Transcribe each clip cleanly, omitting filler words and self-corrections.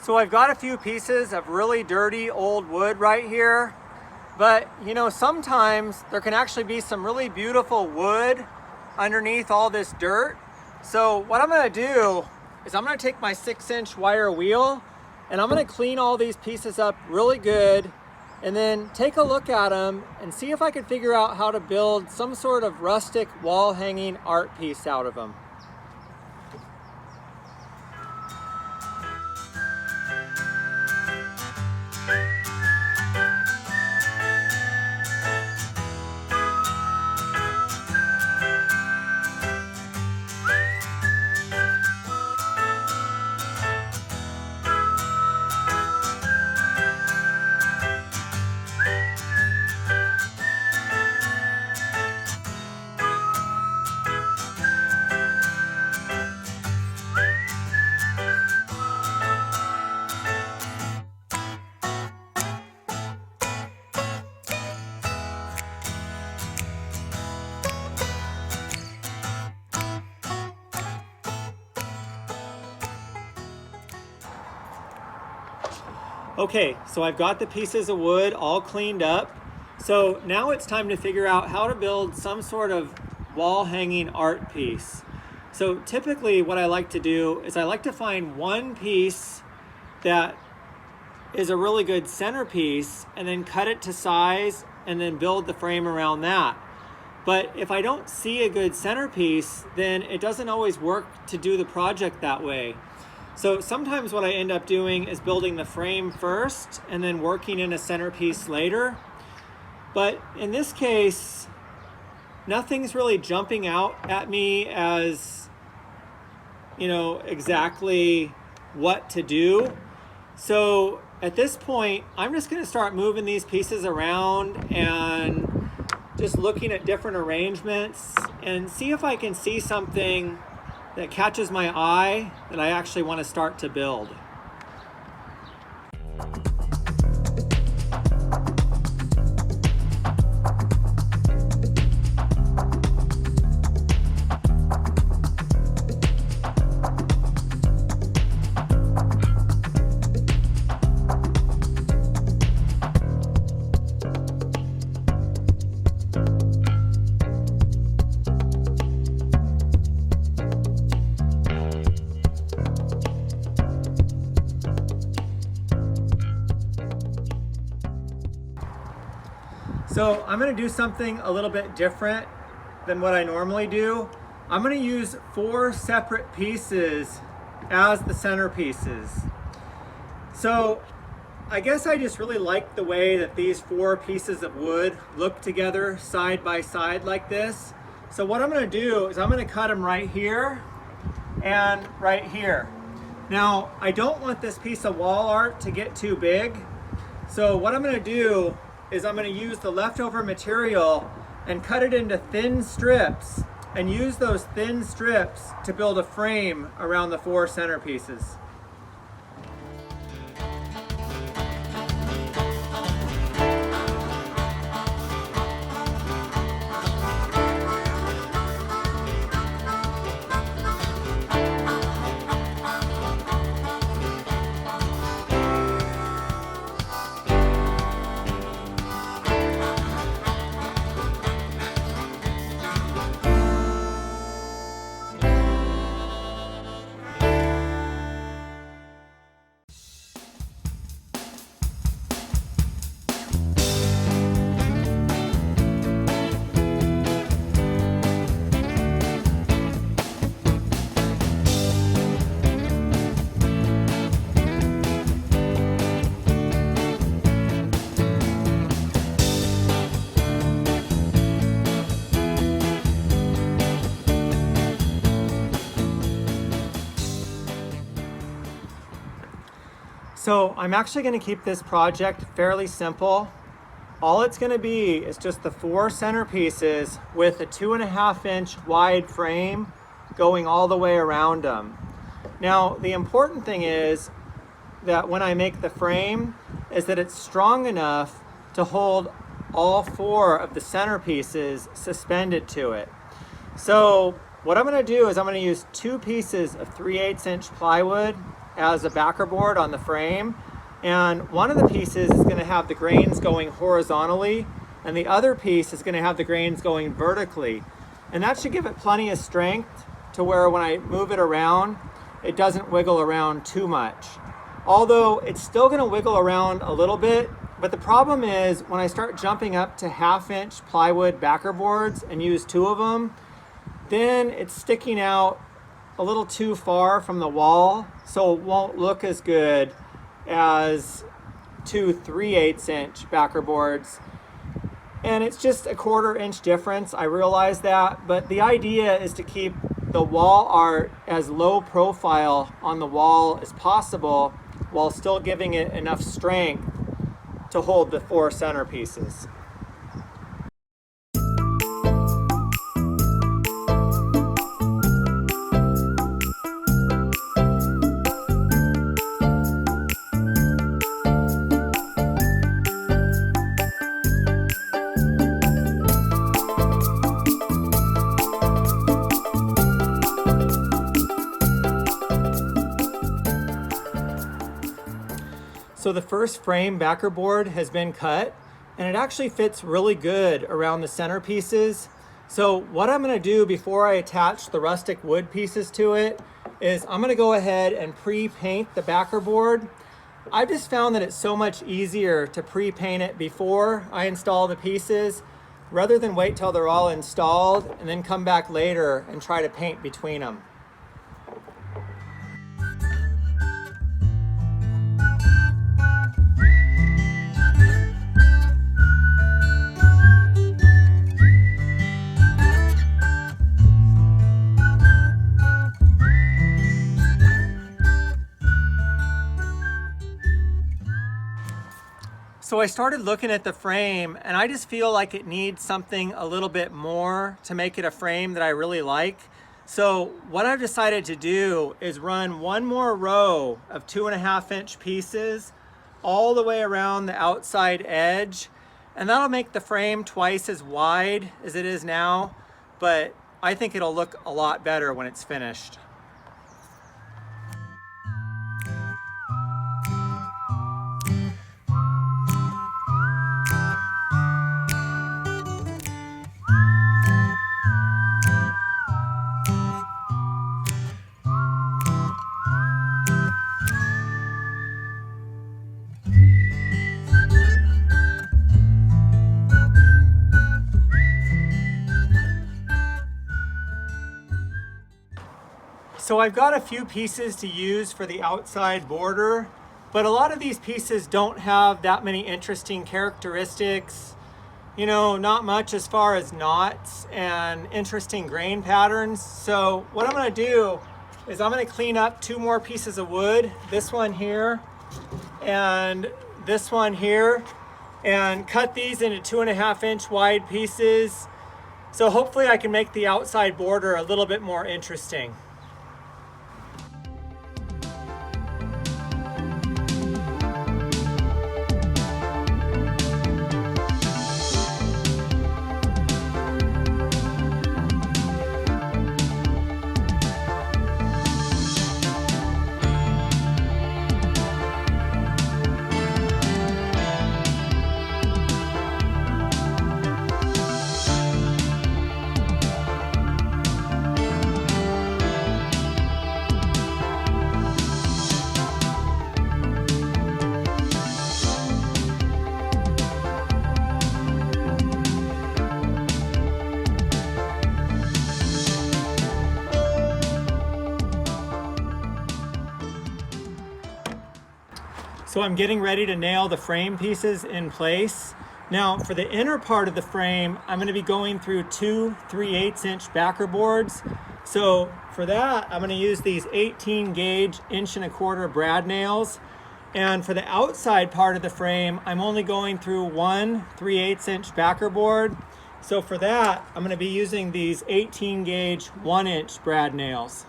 So I've got a few pieces of really dirty old wood right here, but you know, sometimes there can actually be some really beautiful wood underneath all this dirt. So what I'm going to do is I'm going to take my 6-inch wire wheel and I'm going to clean all these pieces up really good and then take a look at them and see if I can figure out how to build some sort of rustic wall hanging art piece out of them. Okay, so I've got the pieces of wood all cleaned up. So now it's time to figure out how to build some sort of wall hanging art piece. So typically what I like to do is I like to find one piece that is a really good centerpiece and then cut it to size and then build the frame around that. But if I don't see a good centerpiece, then it doesn't always work to do the project that way. So sometimes what I end up doing is building the frame first and then working in a centerpiece later. But in this case, nothing's really jumping out at me as, you know, exactly what to do. So at this point, I'm just going to start moving these pieces around and just looking at different arrangements and see if I can see something that catches my eye that I actually want to start to build. So I'm going to do something a little bit different than what I normally do. I'm going to use 4 separate pieces as the centerpieces. So I guess I just really like the way that these 4 pieces of wood look together side by side like this. So what I'm going to do is I'm going to cut them right here and right here. Now I don't want this piece of wall art to get too big. So what I'm going to do is I'm going to use the leftover material and cut it into thin strips and use those thin strips to build a frame around the 4 centerpieces. So I'm actually going to keep this project fairly simple. All it's going to be is just the 4 centerpieces with a 2.5-inch wide frame going all the way around them. Now the important thing is that when I make the frame is that it's strong enough to hold all 4 of the centerpieces suspended to it. So what I'm going to do is I'm going to use 2 pieces of 3/8 inch plywood as a backer board on the frame. And one of the pieces is going to have the grains going horizontally, and the other piece is going to have the grains going vertically. And that should give it plenty of strength to where when I move it around, it doesn't wiggle around too much. Although it's still going to wiggle around a little bit, but the problem is when I start jumping up to 1/2-inch plywood backer boards and use 2 of them, then it's sticking out a little too far from the wall, so it won't look as good as 2 3/8-inch backer boards. And it's just a 1/4 inch difference, I realize that, but the idea is to keep the wall art as low profile on the wall as possible while still giving it enough strength to hold the 4 centerpieces. So the first frame backer board has been cut, and it actually fits really good around the centerpieces. So what I'm going to do before I attach the rustic wood pieces to it is I'm going to go ahead and pre-paint the backer board. I've just found that it's so much easier to pre-paint it before I install the pieces rather than wait till they're all installed and then come back later and try to paint between them. So I started looking at the frame and I just feel like it needs something a little bit more to make it a frame that I really like. So what I've decided to do is run one more row of 2.5-inch pieces all the way around the outside edge, and that'll make the frame twice as wide as it is now, but I think it'll look a lot better when it's finished. So I've got a few pieces to use for the outside border, but a lot of these pieces don't have that many interesting characteristics. You know, not much as far as knots and interesting grain patterns. So what I'm going to do is I'm going to clean up 2 more pieces of wood, this one here and this one here, and cut these into 2.5-inch wide pieces. So hopefully I can make the outside border a little bit more interesting. So I'm getting ready to nail the frame pieces in place. Now for the inner part of the frame, I'm going to be going through 2 3/8-inch backer boards. So for that, I'm going to use these 18 gauge 1.25" brad nails. And for the outside part of the frame, I'm only going through 1 3/8-inch backer board. So for that, I'm going to be using these 18 gauge 1-inch brad nails.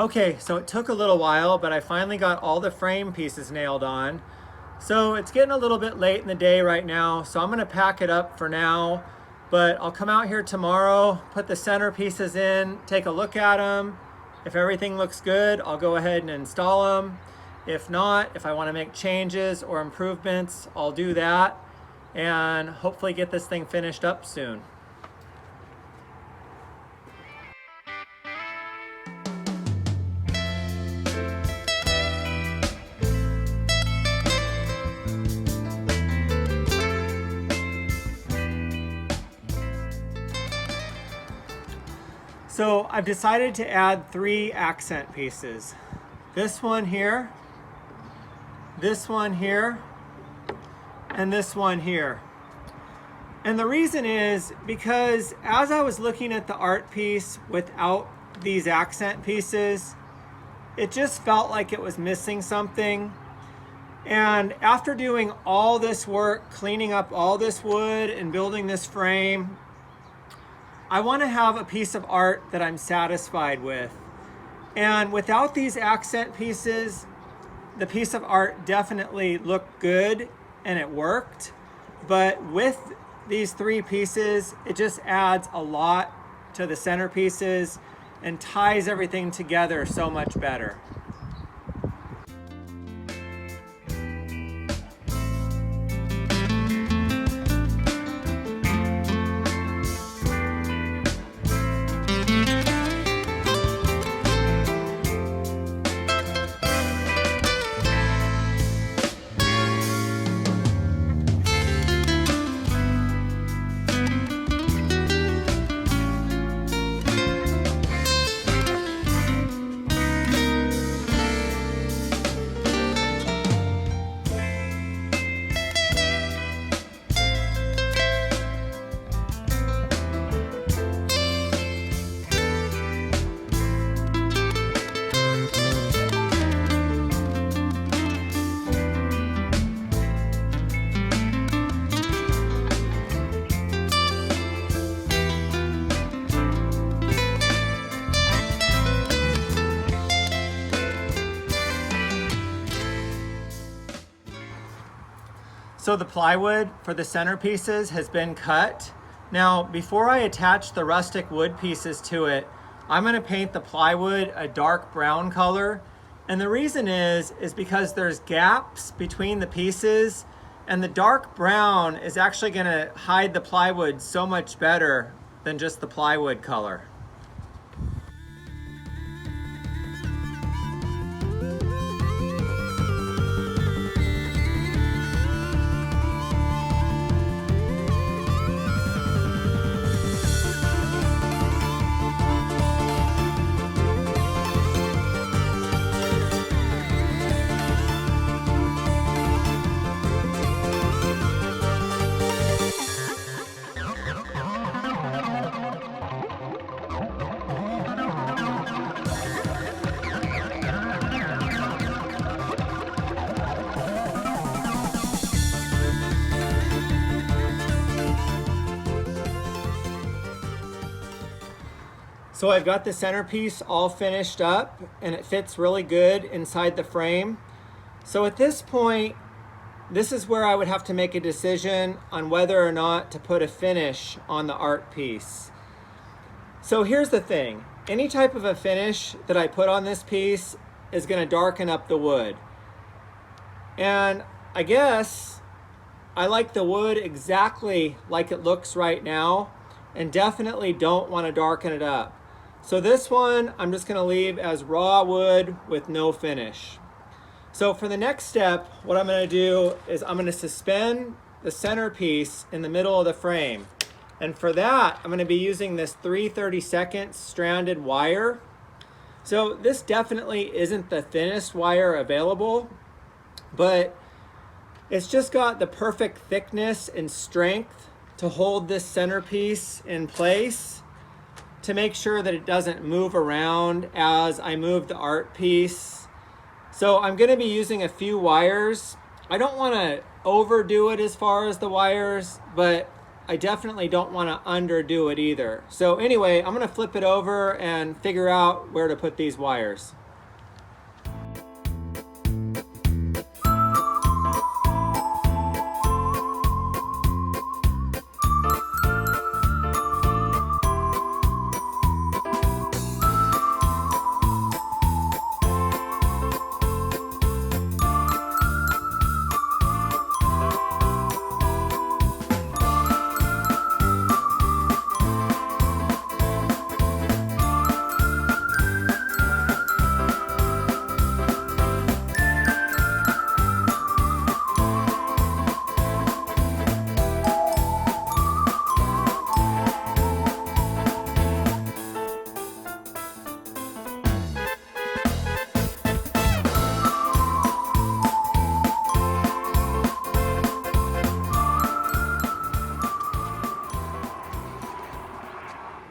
Okay, so it took a little while, but I finally got all the frame pieces nailed on. So it's getting a little bit late in the day right now, so I'm gonna pack it up for now, but I'll come out here tomorrow, put the center pieces in, take a look at them. If everything looks good, I'll go ahead and install them. If not, if I wanna make changes or improvements, I'll do that and hopefully get this thing finished up soon. So I've decided to add 3 accent pieces. This one here, this one here, and this one here. And the reason is because as I was looking at the art piece without these accent pieces, it just felt like it was missing something. And after doing all this work, cleaning up all this wood and building this frame, I want to have a piece of art that I'm satisfied with. And without these accent pieces, the piece of art definitely looked good and it worked. But with these 3 pieces, it just adds a lot to the centerpieces and ties everything together so much better. So the plywood for the centerpieces has been cut. Now, before I attach the rustic wood pieces to it, I'm gonna paint the plywood a dark brown color. And the reason is because there's gaps between the pieces, and the dark brown is actually gonna hide the plywood so much better than just the plywood color. So I've got the centerpiece all finished up and it fits really good inside the frame. So at this point, this is where I would have to make a decision on whether or not to put a finish on the art piece. So here's the thing, any type of a finish that I put on this piece is gonna darken up the wood. And I guess I like the wood exactly like it looks right now and definitely don't wanna darken it up. So this one, I'm just gonna leave as raw wood with no finish. So for the next step, what I'm gonna do is I'm gonna suspend the centerpiece in the middle of the frame. And for that, I'm gonna be using this 3/32 stranded wire. So this definitely isn't the thinnest wire available, but it's just got the perfect thickness and strength to hold this centerpiece in place, to make sure that it doesn't move around as I move the art piece. So I'm gonna be using a few wires. I don't wanna overdo it as far as the wires, but I definitely don't want to underdo it either. So anyway, I'm going to flip it over and figure out where to put these wires.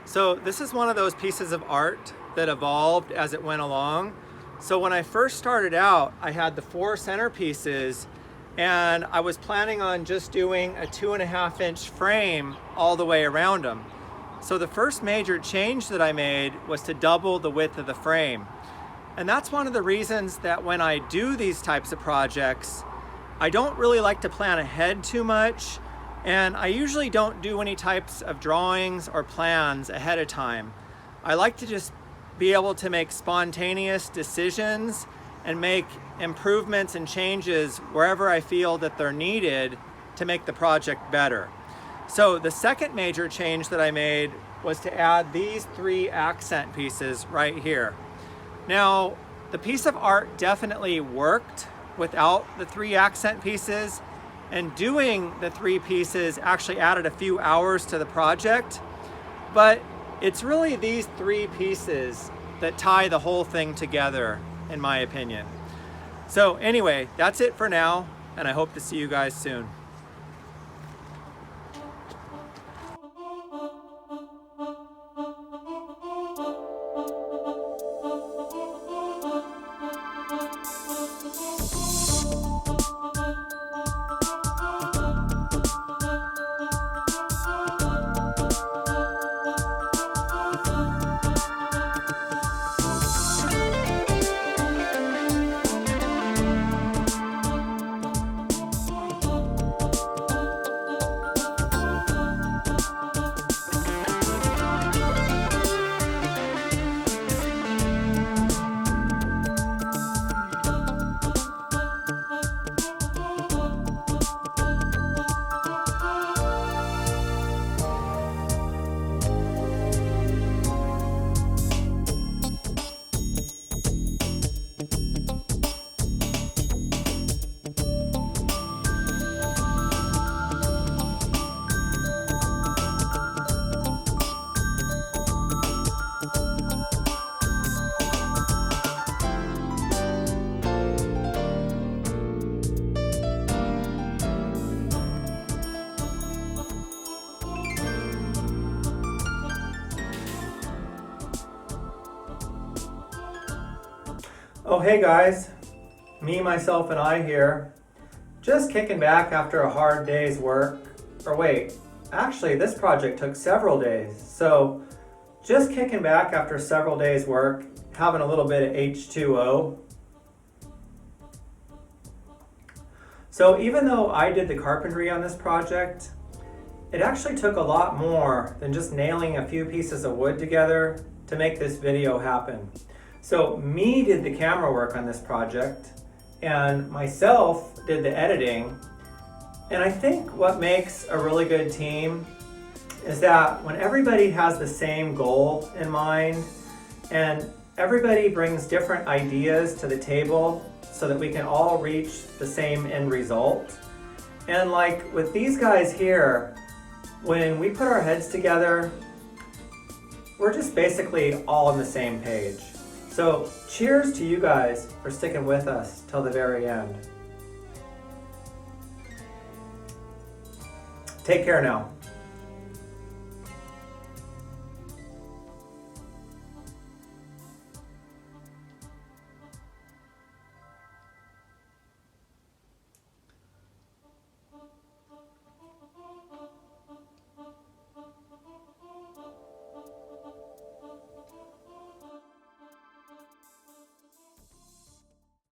So this is one of those pieces of art that evolved as it went along. So when I first started out, I had the 4 centerpieces and I was planning on just doing a 2.5-inch frame all the way around them. So the first major change that I made was to double the width of the frame. And that's one of the reasons that when I do these types of projects, I don't really like to plan ahead too much. And I usually don't do any types of drawings or plans ahead of time. I like to just be able to make spontaneous decisions and make improvements and changes wherever I feel that they're needed to make the project better. So the second major change that I made was to add these 3 accent pieces right here. Now, the piece of art definitely worked without the 3 accent pieces, and doing the 3 pieces actually added a few hours to the project, but it's really these 3 pieces that tie the whole thing together, in my opinion. So anyway, that's it for now, and I hope to see you guys soon. Oh, hey guys, me, myself, and I here, just kicking back after a hard day's work. Or wait, actually this project took several days. So just kicking back after several days work, having a little bit of H2O. So even though I did the carpentry on this project, it actually took a lot more than just nailing a few pieces of wood together to make this video happen. So me did the camera work on this project, and myself did the editing. And I think what makes a really good team is that when everybody has the same goal in mind and everybody brings different ideas to the table so that we can all reach the same end result. And like with these guys here, when we put our heads together, we're just basically all on the same page. So cheers to you guys for sticking with us till the very end. Take care now.